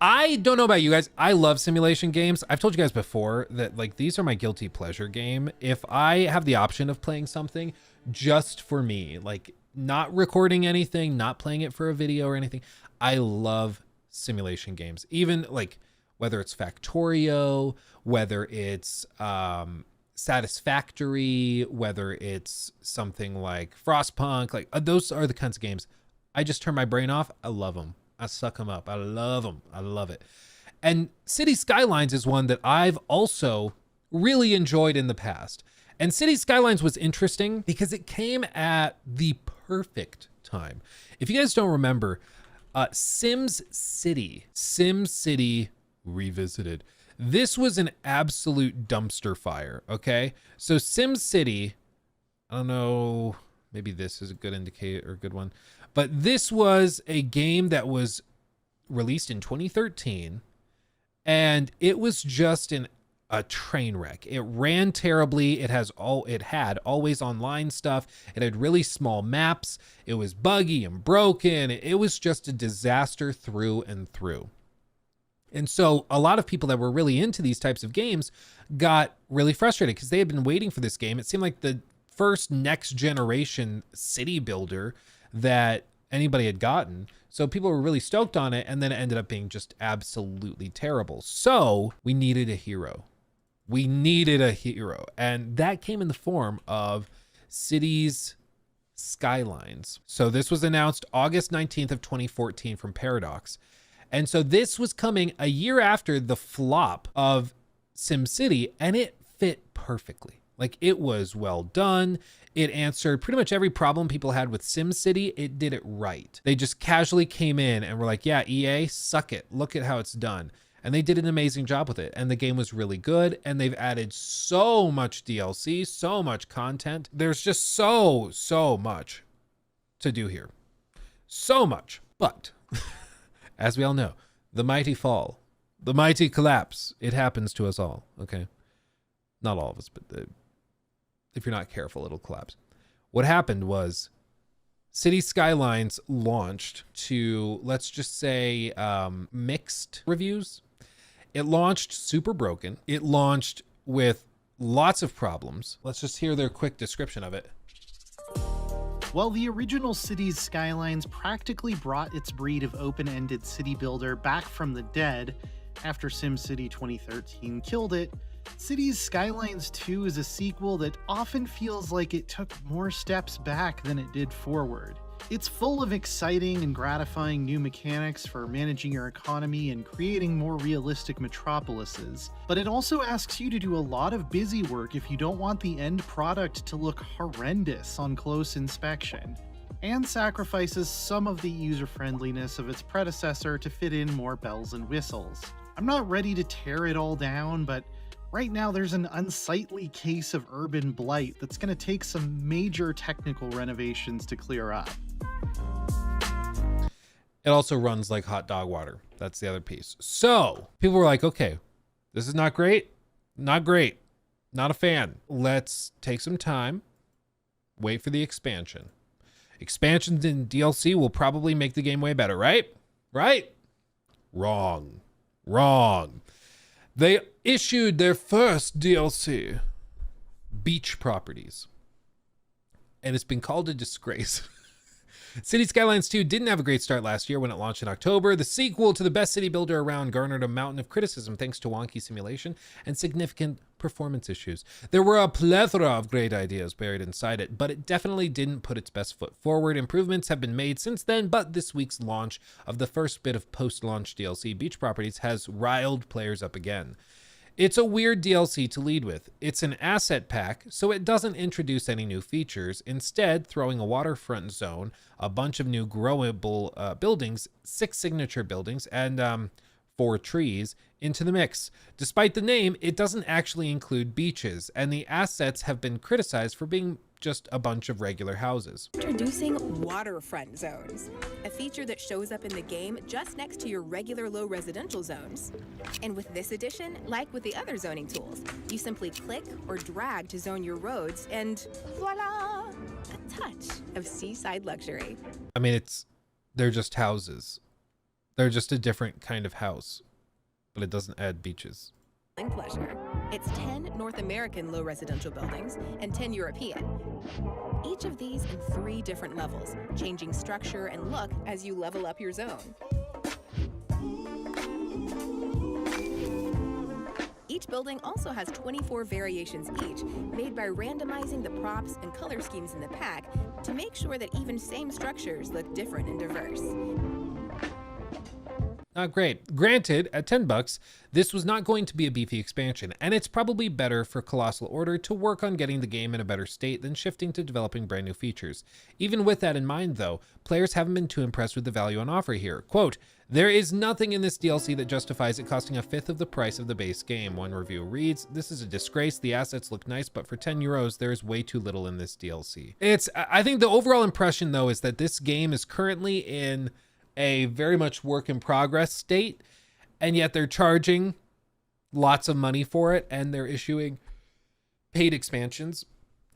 I don't know about you guys. I love simulation games. I've told you guys before that like these are my guilty pleasure game. If I have the option of playing something just for me, like not recording anything, not playing it for a video or anything, I love simulation games. Even like whether it's Factorio, whether it's Satisfactory, whether it's something like Frostpunk, like those are the kinds of games. I just turn my brain off. I love them. I suck them up. I love them. I love it. And City Skylines is one that I've also really enjoyed in the past. And City Skylines was interesting because it came at the perfect time. If you guys don't remember, SimCity Revisited. This was an absolute dumpster fire, okay? So SimCity, I don't know, maybe this is a good indicator or a good one. But this was a game that was released in 2013, and it was just a train wreck. It ran terribly. It had always online stuff. It had really small maps. It was buggy and broken. It was just a disaster through and through. And so a lot of people that were really into these types of games got really frustrated because they had been waiting for this game. It seemed like the first next generation city builder that anybody had gotten. So people were really stoked on it, and then it ended up being just absolutely terrible. So we needed a hero. We needed a hero. And that came in the form of Cities Skylines. So this was announced August 19th of 2014 from Paradox. And so this was coming a year after the flop of SimCity, and it fit perfectly. Like it was well done. It answered pretty much every problem people had with SimCity. It did it right. They just casually came in and were like, yeah, EA, suck it. Look at how it's done. And they did an amazing job with it. And the game was really good. And they've added so much DLC, so much content. There's just so much to do here. So much. But as we all know, the mighty fall, the mighty collapse, it happens to us all. Okay. Not all of us, but if you're not careful, it'll collapse. What happened was City Skylines launched to, let's just say, mixed reviews. It launched super broken. It launched with lots of problems. Let's just hear their quick description of it. While the original Cities Skylines practically brought its breed of open-ended city builder back from the dead after SimCity 2013 killed it, Cities Skylines 2 is a sequel that often feels like it took more steps back than it did forward. It's full of exciting and gratifying new mechanics for managing your economy and creating more realistic metropolises, but it also asks you to do a lot of busy work if you don't want the end product to look horrendous on close inspection, and sacrifices some of the user-friendliness of its predecessor to fit in more bells and whistles. I'm not ready to tear it all down, but right now there's an unsightly case of urban blight that's going to take some major technical renovations to clear up. It also runs like hot dog water. That's the other piece. So people were like, okay, this is not great. Not great. Not a fan. Let's take some time. Wait for the expansion. Expansions in DLC will probably make the game way better, right? Right? Wrong. Wrong. They issued their first DLC, Beach Properties, and it's been called a disgrace. City Skylines 2 didn't have a great start last year when it launched in October. The sequel to the best city builder around garnered a mountain of criticism thanks to wonky simulation and significant performance issues. There were a plethora of great ideas buried inside it, but it definitely didn't put its best foot forward. Improvements have been made since then, but this week's launch of the first bit of post-launch DLC, Beach Properties, has riled players up again. It's a weird DLC to lead with. It's an asset pack, so it doesn't introduce any new features, instead throwing a waterfront zone, a bunch of new growable buildings, 6 signature buildings, and 4 trees into the mix. Despite the name, it doesn't actually include beaches, and the assets have been criticized for being just a bunch of regular houses. Introducing waterfront zones, a feature that shows up in the game just next to your regular low residential zones. And with this addition, like with the other zoning tools, you simply click or drag to zone your roads and voila, a touch of seaside luxury. I mean, they're just houses. They're just a different kind of house, but it doesn't add beaches. Pleasure. It's 10 North American low residential buildings and 10 European. Each of these in 3 different levels, changing structure and look as you level up your zone. Each building also has 24 variations each, made by randomizing the props and color schemes in the pack to make sure that even same structures look different and diverse. Not great. Granted, at $10, this was not going to be a beefy expansion, and it's probably better for Colossal Order to work on getting the game in a better state than shifting to developing brand new features. Even with that in mind, though, players haven't been too impressed with the value on offer here. Quote, "There is nothing in this DLC that justifies it costing a fifth of the price of the base game." One review reads, "This is a disgrace. The assets look nice, but for €10, there is way too little in this DLC." I think the overall impression, though, is that this game is currently in a very much work in progress state, and yet they're charging lots of money for it, and they're issuing paid expansions,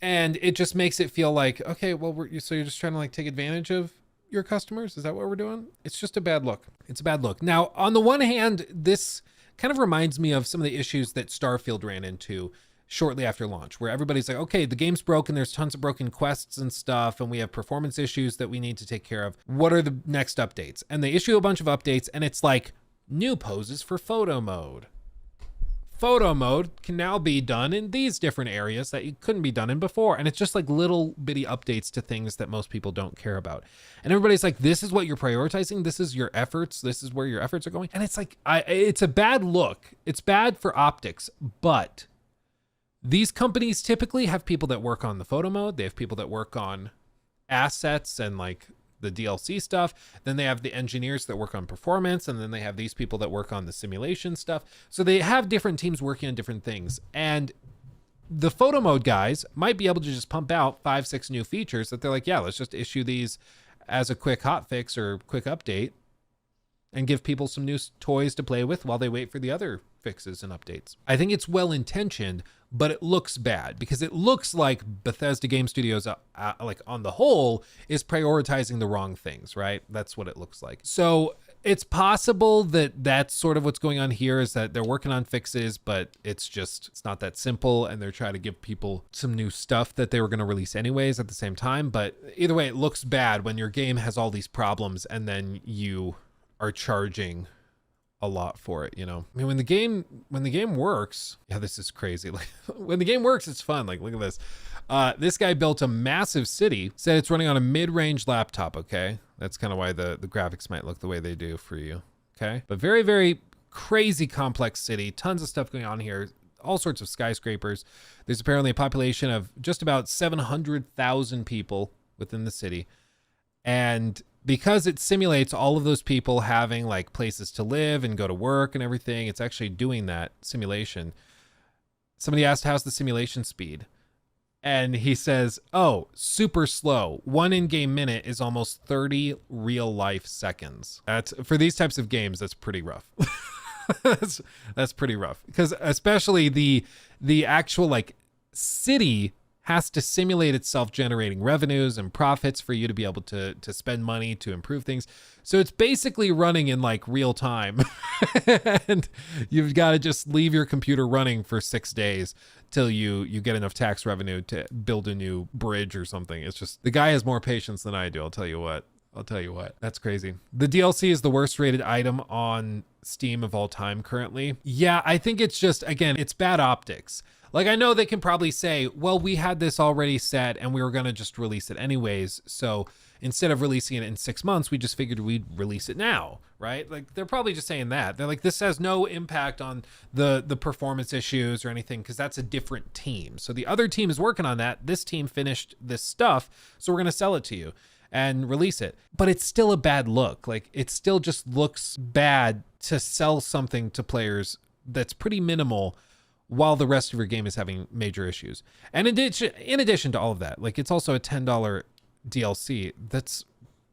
and it just makes it feel like, okay, well, so you're just trying to like take advantage of your customers? Is that what we're doing? It's just a bad look. It's a bad look. Now, on the one hand, this kind of reminds me of some of the issues that Starfield ran into shortly after launch, where everybody's like, okay, the game's broken, there's tons of broken quests and stuff, and we have performance issues that we need to take care of. What are the next updates? And they issue a bunch of updates, and it's like, new poses for photo mode. Photo mode can now be done in these different areas that you couldn't be done in before. And it's just like little bitty updates to things that most people don't care about. And everybody's like, this is what you're prioritizing. This is your efforts. This is where your efforts are going. And it's like, it's a bad look. It's bad for optics, but these companies typically have people that work on the photo mode. They have people that work on assets and like the DLC stuff. Then they have the engineers that work on performance. And then they have these people that work on the simulation stuff. So they have different teams working on different things. And the photo mode guys might be able to just pump out 5-6 new features that they're like, yeah, let's just issue these as a quick hot fix or quick update and give people some new toys to play with while they wait for the other fixes and updates. I think it's well-intentioned, but it looks bad because it looks like Bethesda Game Studios, like on the whole, is prioritizing the wrong things, right? That's what it looks like. So it's possible that that's sort of what's going on here, is that they're working on fixes, but it's not that simple, and they're trying to give people some new stuff that they were going to release anyways at the same time. But either way, it looks bad when your game has all these problems and then you are charging a lot for it, you know? I mean, when the game works, yeah, this is crazy. Like when the game works, it's fun. Like, look at this. This guy built a massive city, said it's running on a mid-range laptop. Okay. That's kind of why the graphics might look the way they do for you. Okay. But very, very crazy complex city. Tons of stuff going on here. All sorts of skyscrapers. There's apparently a population of just about 700,000 people within the city. And because it simulates all of those people having like places to live and go to work and everything, it's actually doing that simulation. Somebody asked, how's the simulation speed? And he says, oh, super slow. 1 in-game minute is almost 30 real life seconds. That's, for these types of games, that's pretty rough. that's pretty rough, because especially the actual like city has to simulate itself generating revenues and profits for you to be able to spend money to improve things. So it's basically running in like real time. And you've got to just leave your computer running for 6 days till you get enough tax revenue to build a new bridge or something. It's just, the guy has more patience than I do. I'll tell you what. That's crazy. The DLC is the worst rated item on Steam of all time currently. Yeah, I think it's just, again, it's bad optics. Like, I know they can probably say, well, we had this already set and we were going to just release it anyways. So instead of releasing it in 6 months, we just figured we'd release it now, right? Like, they're probably just saying that. They're like, this has no impact on the performance issues or anything, because that's a different team. So the other team is working on that. This team finished this stuff, so we're going to sell it to you and release it. But it's still a bad look. Like, it still just looks bad to sell something to players that's pretty minimal while the rest of your game is having major issues. And in addition to all of that, like, it's also a $10 DLC that's,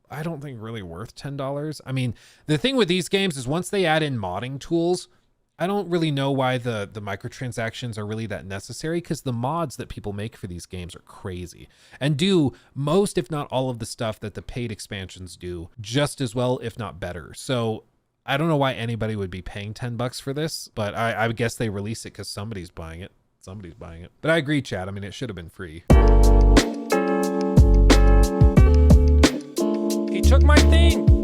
I don't think, really worth $10. I mean, the thing with these games is once they add in modding tools, I don't really know why the microtransactions are really that necessary, because the mods that people make for these games are crazy and do most, if not all, of the stuff that the paid expansions do just as well, if not better. So I don't know why anybody would be paying $10 for this, but I would guess they release it because somebody's buying it. Somebody's buying it. But I agree, Chad. I mean, it should have been free. He took my thing.